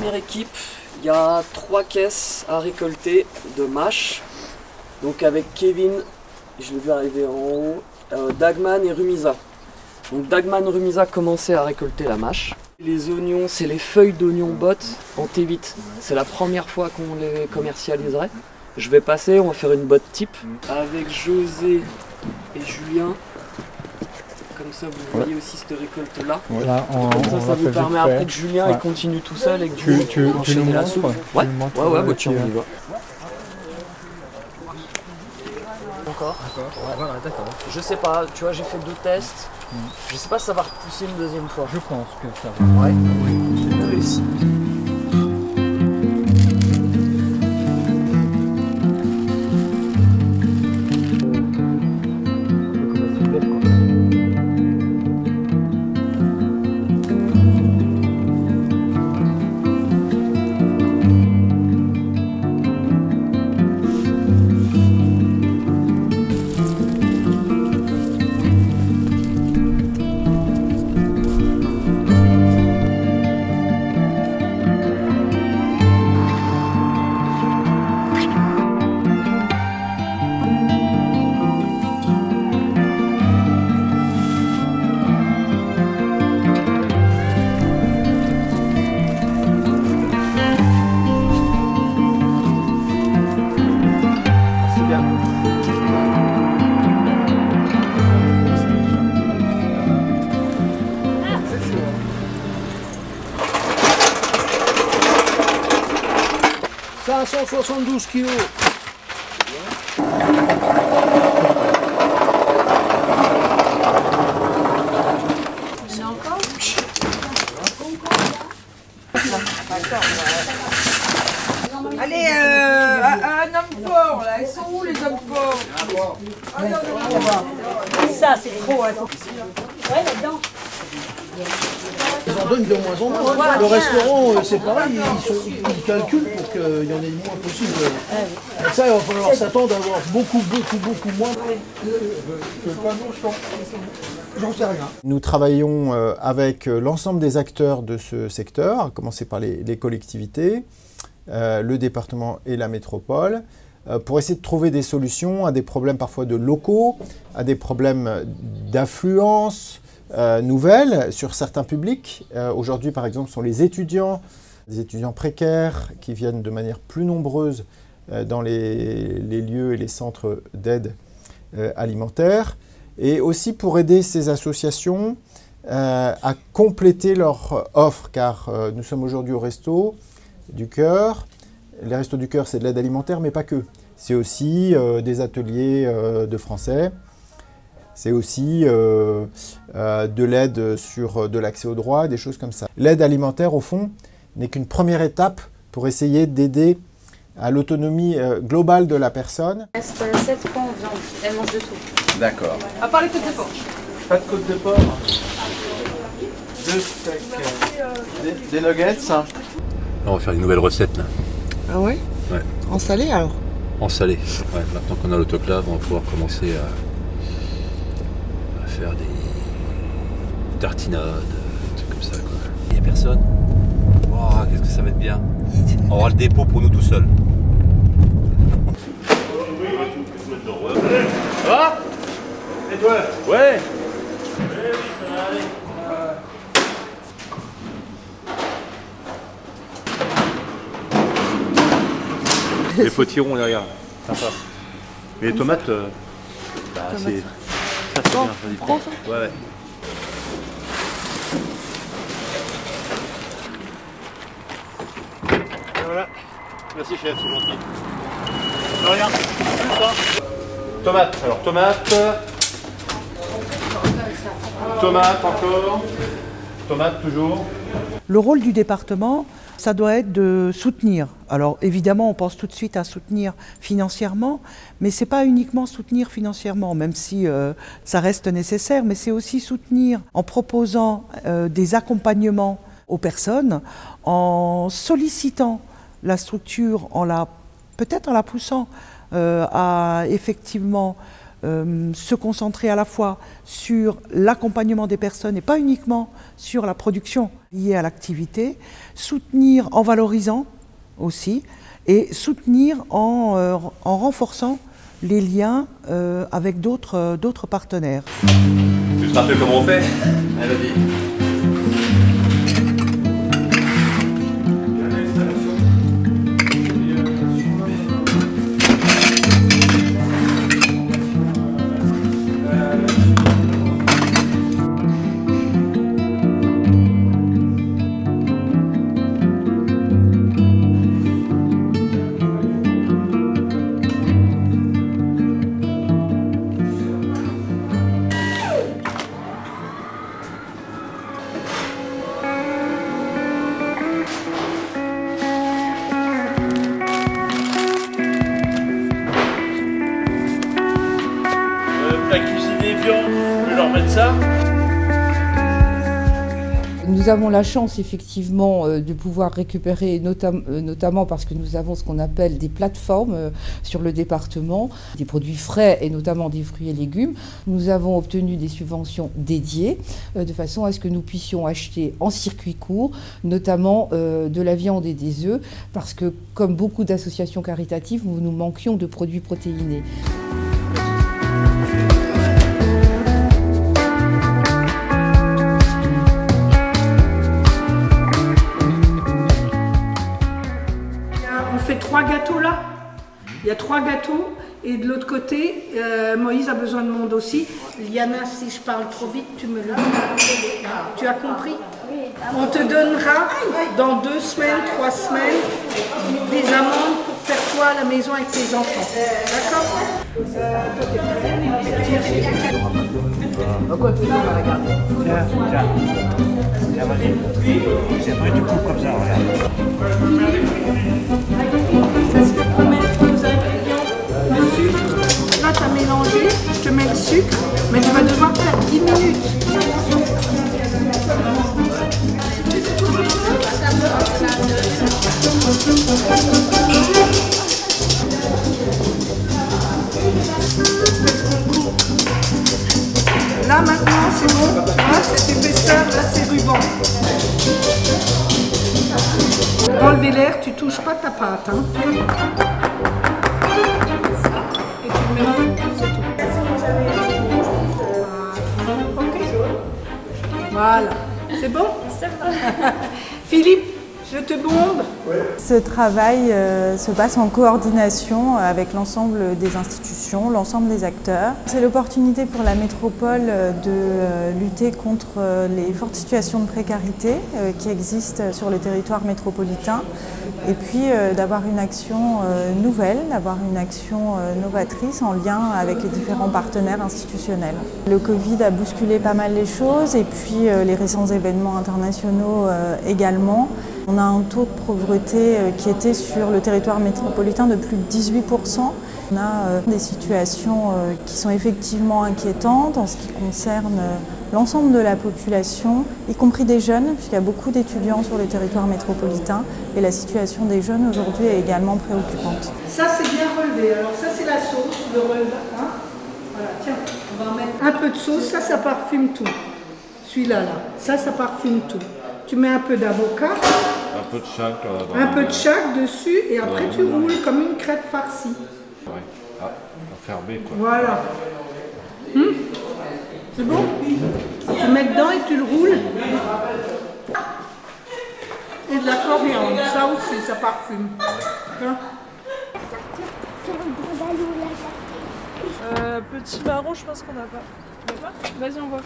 première équipe, il y a 3 caisses à récolter de mâches. Donc avec Kevin, je l'ai vu arriver en haut, Dagman et Rumisa. Donc Dagman et Rumisa commençaient à récolter la mâche. Les oignons, c'est les feuilles d'oignon bottes en T8. C'est la première fois qu'on les commercialiserait. Je vais passer, on va faire une botte type avec José et Julien. Comme ça, vous voyez aussi cette récolte-là. Voilà, ça vous permet après que Julien il continue tout seul et que tu enchaîner la soupe. Ouais, bah tiens, on y va. Encore. Ouais, voilà, d'accord. Je sais pas, tu vois, j'ai fait 2 tests. Je sais pas si ça va repousser une deuxième fois. Je pense que ça va. Ouais, j'ai réussi. Ça, 172 kilos. Allez, un homme fort, là. Ils sont où, les hommes forts? Ça, c'est trop. Ouais, là-dedans. Ils en donnent de moins en moins. Le restaurant, c'est pareil, ils calculent pour qu'il y en ait le moins possible. Ça, il va falloir s'attendre à avoir beaucoup moins. J'en sais rien. Nous travaillons avec l'ensemble des acteurs de ce secteur, à commencer par les collectivités, le département et la métropole, pour essayer de trouver des solutions à des problèmes parfois de locaux, à des problèmes d'affluence nouvelles sur certains publics. Aujourd'hui, par exemple, ce sont les étudiants, des étudiants précaires qui viennent de manière plus nombreuse dans les lieux et les centres d'aide alimentaire. Et aussi pour aider ces associations à compléter leur offre, car nous sommes aujourd'hui au Resto du Cœur. Les Restos du Cœur, c'est de l'aide alimentaire, mais pas que. C'est aussi des ateliers de français. C'est aussi de l'aide sur de l'accès aux droits, des choses comme ça. L'aide alimentaire, au fond, n'est qu'une première étape pour essayer d'aider à l'autonomie globale de la personne. Il reste 7 points en viande, elle mange de tout. D'accord. À part les côtes de porc. Pas de côte de porc. 2 steaks. Des nuggets. On va faire une nouvelle recette là. Ah ouais? Ouais. En salé alors? En salé. Ouais, maintenant qu'on a l'autoclave, on va pouvoir commencer à faire des tartinades, des trucs comme ça quoi. Il n'y a personne. Oh, qu'est-ce que ça va être bien. On aura le dépôt pour nous tout seuls. Ça va? Et toi? Ouais. Les potirons derrière, sympa. Mais les tomates, bah, c'est... Ça c'est bien, ça dit. Prends ça. Ouais. Et voilà. Merci chef, c'est gentil. De rien. Plus ça. Tomate, alors tomate. Tomate encore. Tomate toujours. Le rôle du département, ça doit être de soutenir. Alors évidemment, on pense tout de suite à soutenir financièrement, mais ce n'est pas uniquement soutenir financièrement, même si ça reste nécessaire, mais c'est aussi soutenir en proposant des accompagnements aux personnes, en sollicitant la structure, peut-être en la poussant à effectivement se concentrer à la fois sur l'accompagnement des personnes et pas uniquement sur la production. liées à l'activité, soutenir en valorisant aussi, et soutenir en renforçant les liens avec d'autres partenaires. Tu te rappelles comment on fait? Allez, vas-y. T'as cuisiné viande, je vais leur mettre ça. Nous avons la chance effectivement de pouvoir récupérer, notamment parce que nous avons ce qu'on appelle des plateformes sur le département, des produits frais et notamment des fruits et légumes. Nous avons obtenu des subventions dédiées de façon à ce que nous puissions acheter en circuit court, notamment de la viande et des œufs, parce que comme beaucoup d'associations caritatives, nous manquions de produits protéinés. On fait 3 gâteaux là. Il y a 3 gâteaux et de l'autre côté, Moïse a besoin de monde aussi. Liana, si je parle trop vite, tu me le dis. Tu as compris? On te donnera dans 2 semaines, 3 semaines des amendes pour faire toi à la maison avec tes enfants. D'accord? Tiens, vas-y. C'est vrai, tu coupes comme ça, regarde. Ça se fait pour mettre aux ingrédients le sucre. Là, tu as mélangé, je te mets le sucre, mais tu vas devoir faire 10 minutes. Là maintenant c'est bon, là c'est épaisseur, là c'est ruban. Enlever l'air, tu touches pas ta pâte. Hein. Et tu le mets au four, c'est tout. Ok. Voilà, c'est bon? Philippe, je te bombe. Ce travail se passe en coordination avec l'ensemble des institutions, l'ensemble des acteurs. C'est l'opportunité pour la métropole de lutter contre les fortes situations de précarité qui existent sur le territoire métropolitain et puis d'avoir une action nouvelle, d'avoir une action novatrice en lien avec les différents partenaires institutionnels. Le Covid a bousculé pas mal les choses et puis les récents événements internationaux également. On a un taux de pauvreté qui était sur le territoire métropolitain de plus de 18%. On a des situations qui sont effectivement inquiétantes en ce qui concerne l'ensemble de la population, y compris des jeunes, puisqu'il y a beaucoup d'étudiants sur le territoire métropolitain et la situation des jeunes aujourd'hui est également préoccupante. Ça c'est bien relevé, alors ça c'est la sauce, le relevé. Hein, voilà, tiens, on va en mettre un peu de sauce, ça parfume tout. Celui-là, là, ça parfume tout. Tu mets un peu d'avocat. Un peu de chaque. Un peu de chaque dessus et après tu roules comme une crêpe farcie. Ouais. Ah, fermé quoi. Voilà. C'est bon? Tu mets dedans et tu le roules. Et de la coriandre, ça aussi, ça parfume. Hein? Petit marron, je pense qu'on n'a pas. Vas-y, on voit.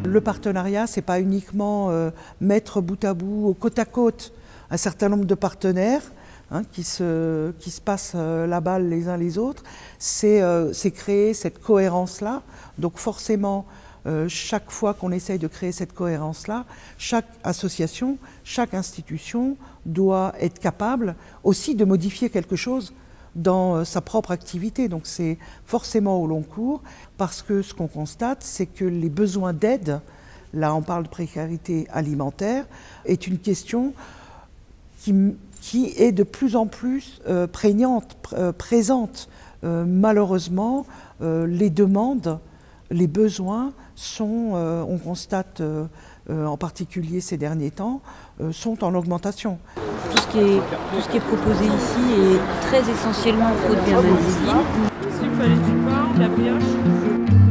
Le partenariat, ce n'est pas uniquement mettre bout à bout, côte à côte, un certain nombre de partenaires hein, qui se passent la balle les uns les autres. C'est créer cette cohérence-là. Donc forcément, chaque fois qu'on essaye de créer cette cohérence-là, chaque association, chaque institution doit être capable aussi de modifier quelque chose dans sa propre activité. Donc c'est forcément au long cours, parce que ce qu'on constate, c'est que les besoins d'aide, là on parle de précarité alimentaire, est une question qui est de plus en plus prégnante, présente. Malheureusement, les demandes, les besoins sont, on constate en particulier ces derniers temps, sont en augmentation. Tout ce qui est proposé ici est très essentiellement faute bien. S'il fallait du pain, de la brioche.